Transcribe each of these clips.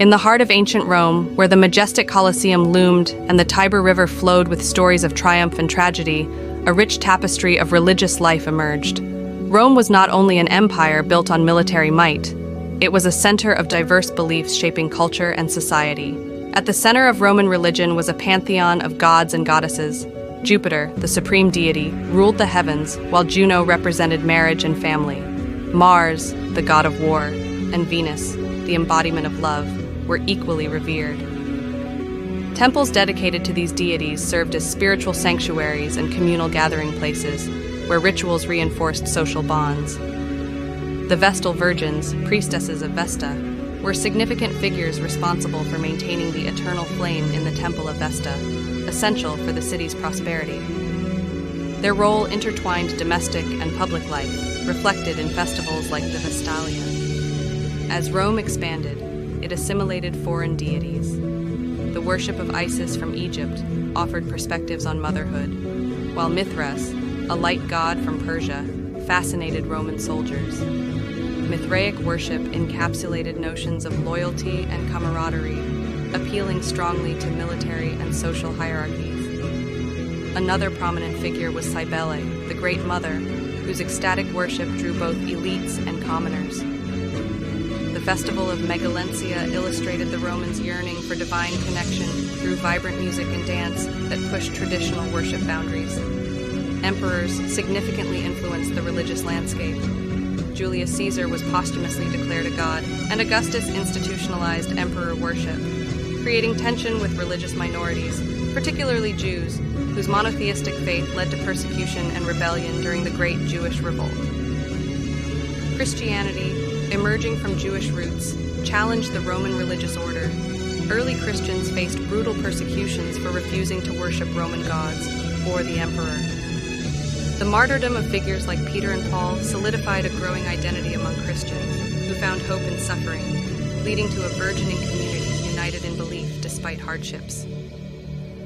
In the heart of ancient Rome, where the majestic Colosseum loomed and the Tiber River flowed with stories of triumph and tragedy, a rich tapestry of religious life emerged. Rome was not only an empire built on military might, it was a center of diverse beliefs shaping culture and society. At the center of Roman religion was a pantheon of gods and goddesses. Jupiter, the supreme deity, ruled the heavens, while Juno represented marriage and family. Mars, the god of war, and Venus, the embodiment of love, were equally revered. Temples dedicated to these deities served as spiritual sanctuaries and communal gathering places, where rituals reinforced social bonds. The Vestal Virgins, priestesses of Vesta, were significant figures responsible for maintaining the eternal flame in the Temple of Vesta, essential for the city's prosperity. Their role intertwined domestic and public life, reflected in festivals like the Vestalia. As Rome expanded, it assimilated foreign deities. The worship of Isis from Egypt offered perspectives on motherhood, while Mithras, a light god from Persia, fascinated Roman soldiers. Mithraic worship encapsulated notions of loyalty and camaraderie, appealing strongly to military and social hierarchies. Another prominent figure was Cybele, the Great Mother, whose ecstatic worship drew both elites and commoners. The festival of Megalentia illustrated the Romans' yearning for divine connection through vibrant music and dance that pushed traditional worship boundaries. Emperors significantly influenced the religious landscape. Julius Caesar was posthumously declared a god, and Augustus institutionalized emperor worship, creating tension with religious minorities, particularly Jews, whose monotheistic faith led to persecution and rebellion during the Great Jewish Revolt. Christianity, emerging from Jewish roots, challenged the Roman religious order. Early Christians faced brutal persecutions for refusing to worship Roman gods or the emperor. The martyrdom of figures like Peter and Paul solidified a growing identity among Christians, who found hope in suffering, leading to a burgeoning community united in belief despite hardships.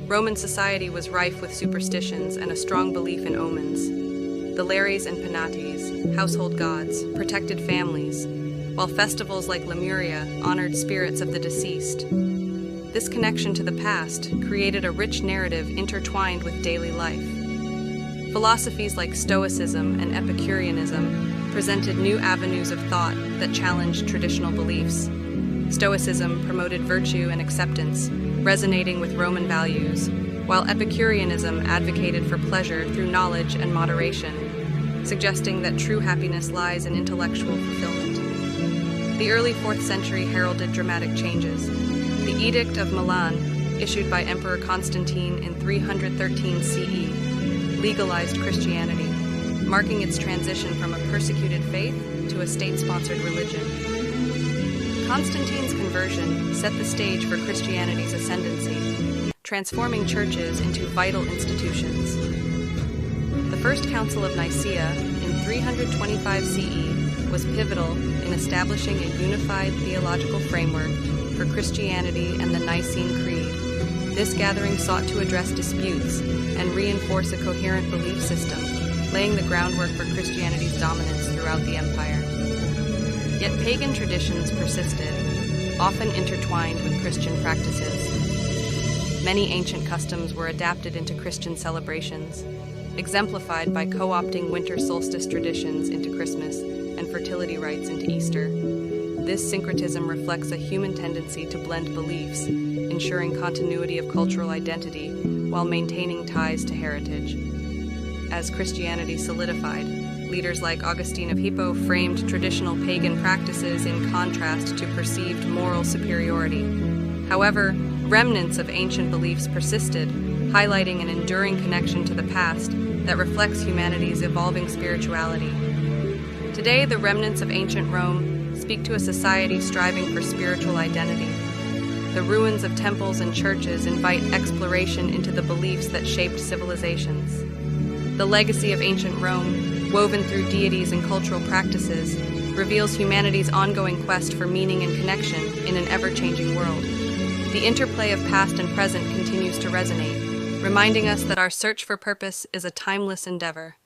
Roman society was rife with superstitions and a strong belief in omens. The Lares and Penates, household gods, protected families, while festivals like Lemuria honored spirits of the deceased. This connection to the past created a rich narrative intertwined with daily life. Philosophies like Stoicism and Epicureanism presented new avenues of thought that challenged traditional beliefs. Stoicism promoted virtue and acceptance, resonating with Roman values, while Epicureanism advocated for pleasure through knowledge and moderation, suggesting that true happiness lies in intellectual fulfillment. The early 4th century heralded dramatic changes. The Edict of Milan, issued by Emperor Constantine in 313 CE, legalized Christianity, marking its transition from a persecuted faith to a state-sponsored religion. Constantine's conversion set the stage for Christianity's ascendancy, transforming churches into vital institutions. The First Council of Nicaea in 325 CE was pivotal in establishing a unified theological framework for Christianity and the Nicene Creed. This gathering sought to address disputes and reinforce a coherent belief system, laying the groundwork for Christianity's dominance throughout the empire. Yet pagan traditions persisted, often intertwined with Christian practices. Many ancient customs were adapted into Christian celebrations, exemplified by co-opting winter solstice traditions into Christmas and fertility rites into Easter. This syncretism reflects a human tendency to blend beliefs, ensuring continuity of cultural identity while maintaining ties to heritage. As Christianity solidified, leaders like Augustine of Hippo framed traditional pagan practices in contrast to perceived moral superiority. However, remnants of ancient beliefs persisted, highlighting an enduring connection to the past that reflects humanity's evolving spirituality. Today, the remnants of ancient Rome speak to a society striving for spiritual identity. The ruins of temples and churches invite exploration into the beliefs that shaped civilizations. The legacy of ancient Rome, woven through deities and cultural practices, reveals humanity's ongoing quest for meaning and connection in an ever-changing world. The interplay of past and present continues to resonate, reminding us that our search for purpose is a timeless endeavor.